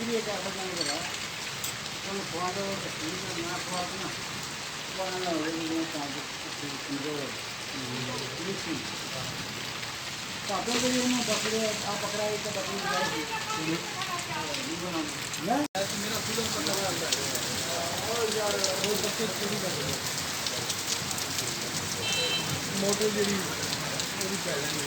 लिए क्या करना लगा तो खुआ दो ना खुआ ना खुआना ना हो कमजोर आपको के लिए ना बकरे आप पकड़ा तो बकरी जाएगी मेरा फिल्म पता है और यार वो बच्चे चोरी कर रहे हैं मोटर जेडी पूरी कर रहे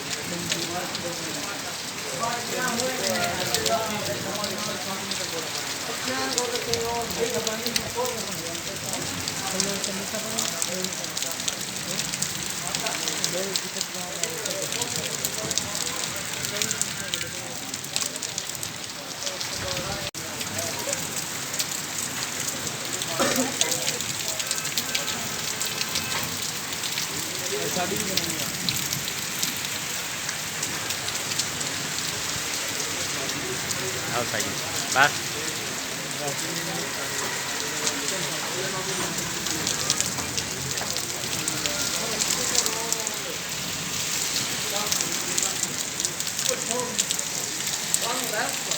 शादी भी करेंगे outside. Back. Long left.